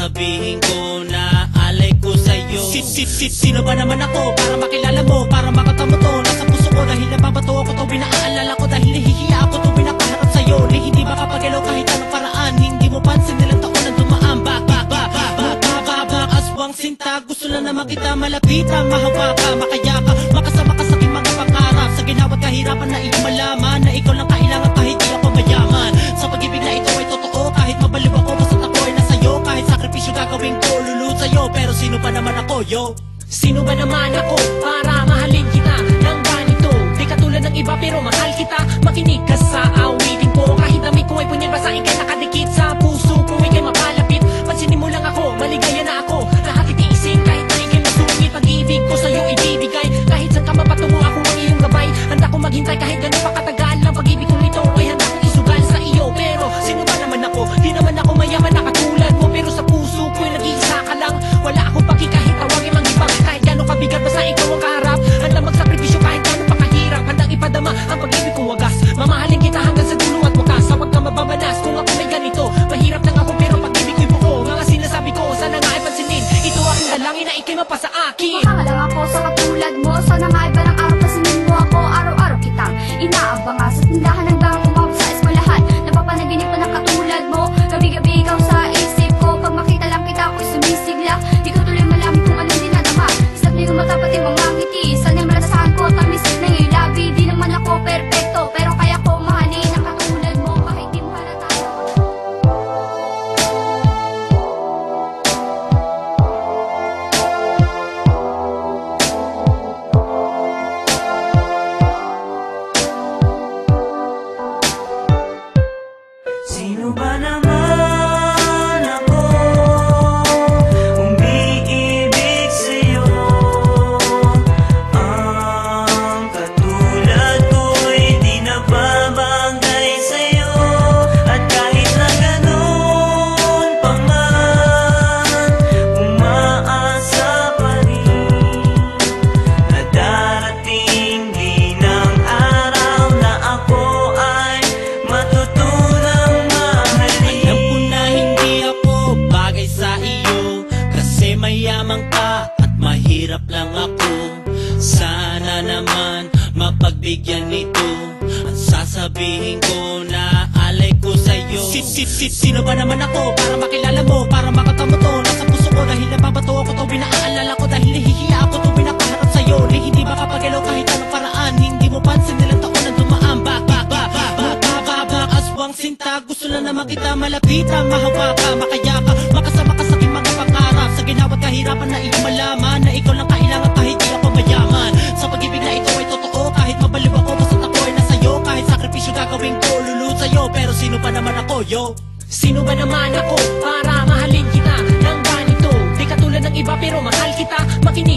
sasabihin ko na alay ko sa'yo. Sino ba naman ako para makilala mo, para makatamo to? Nasa puso ko dahil nababato ako tuwing naaalala ko, dahil nahihiya ako tuwing nakaharap sa'yo. Ni hindi makapagalaw kahit anong paraan, hindi mo pansin nilang taon na dumaan. Aswang sinta, gusto lang naman kita malapitan, mahawa ka, makaya ka, makasama ka sa aking mga pangarap. Sa ginawat kahirapan na iyong malaman na ikaw lang kailangan kahit di ako mayaman. Sa pag-ibig na ito ay totoo, kahit mabaliw ako, basta't ako ay nasa'yo. Kahit sakripisyo gagawin ko, lulod sa'yo. Pero sino ba naman ako, yo? Sino ba naman ako para mahalin kita ng ganito? Di katulad ng iba pero mahal kita. Makinig ka sa awitin ko, kahit damit ko ay punyal, basta ikay nakadikit sa puso ko, ikay mapalapit. Pansinin mo lang ako, maligaya na ako. Lahat itiisin kahit na ikay masungit. Pag-ibig ko sa'yo ibibigay, kahit saan ka mapatungo ako ang iyong gabay. Handa ko maghintay kahit gano'n pa katagal. Ang pag-ibig kong ito ay handa kong isugal sa iyo. Pero sino ba naman ako? Di naman ako mayaman na katulad mo, pero sa puso ko'y nag-iisa ka lang. Wala akong paki kahit tawagin mang ibang, kahit gano'n kabigat basta ikaw ang kaharap. Handa magsakripisyo kahit gano'n pa kahirap. Handang ipadama ang pag-ibig kong wagas. Mamahalin kita hanggang sa dulo at wakas. Huwag ka mababanas kung ako may ganito. Mahirap lang ako pero pag-ibig ko'y buo. Mga sinasabi ko, sana nga ay pansinin. Ito aking dalangin na ikay mapasa akin. Makalang ako sa katulad mo, sana nga ay balang araw pasinin mo ako. Araw-araw kitang inaabanga sa tindahan ng damo mo sa eskwelahan. Napapanaginip ko ng katulad mo, gabi-gabi ikaw sa isip ko. Pag makita lang kita ako'y sumisigla, di ko tuloy malaman kung anong dinadama. Isa't may kumatapat yung mga ngiti, sana'y malasahan ko, tamisip na yung labi. Di naman ako perfecto, pero kaya ko mahalin ang katulad mo kahit di mo halata. Sino ba naman ako umiibig sa'yo? Ang katulad ko'y di nababagay sa'yo. At kahit na ganun pa man, umaasa pa rin na darating din ang araw na ako ay matutunang mahalin. Alam ko na hindi ako bagay sa iyo, kasi mayaman ka at mahirap lang ako. Sana naman mapagbigyan nito ang sasabihin ko na alay ko sa'yo. Sino ba naman ako para makilala mo, para makatamo to? Nasa puso ko dahil nababato ako tuwing naaalala ko, dahil nahihiya ako tuwing nakaharap sa'yo. Ni hindi makapagalaw kahit anong paraan, hindi mo pansin nilang taon na dumaan. Aswang sinta, gusto lang naman kita malapitan, mahawa ka, makaya ka, makasama ka sa aking mga pangarap. Sa ginawat kahirapan na iyong malaman na ikaw lang kailangan kahit di ako mayaman. Sa pag-ibig na ito ay totoo, kahit mabaliw ako, basta't ako ay nasa'yo. Kahit sakripisyo gagawin ko, lulod sa'yo. Pero sino ba naman ako, yo? Sino ba naman ako para mahalin kita ng ganito? Di katulad ng iba pero mahal kita. Makinig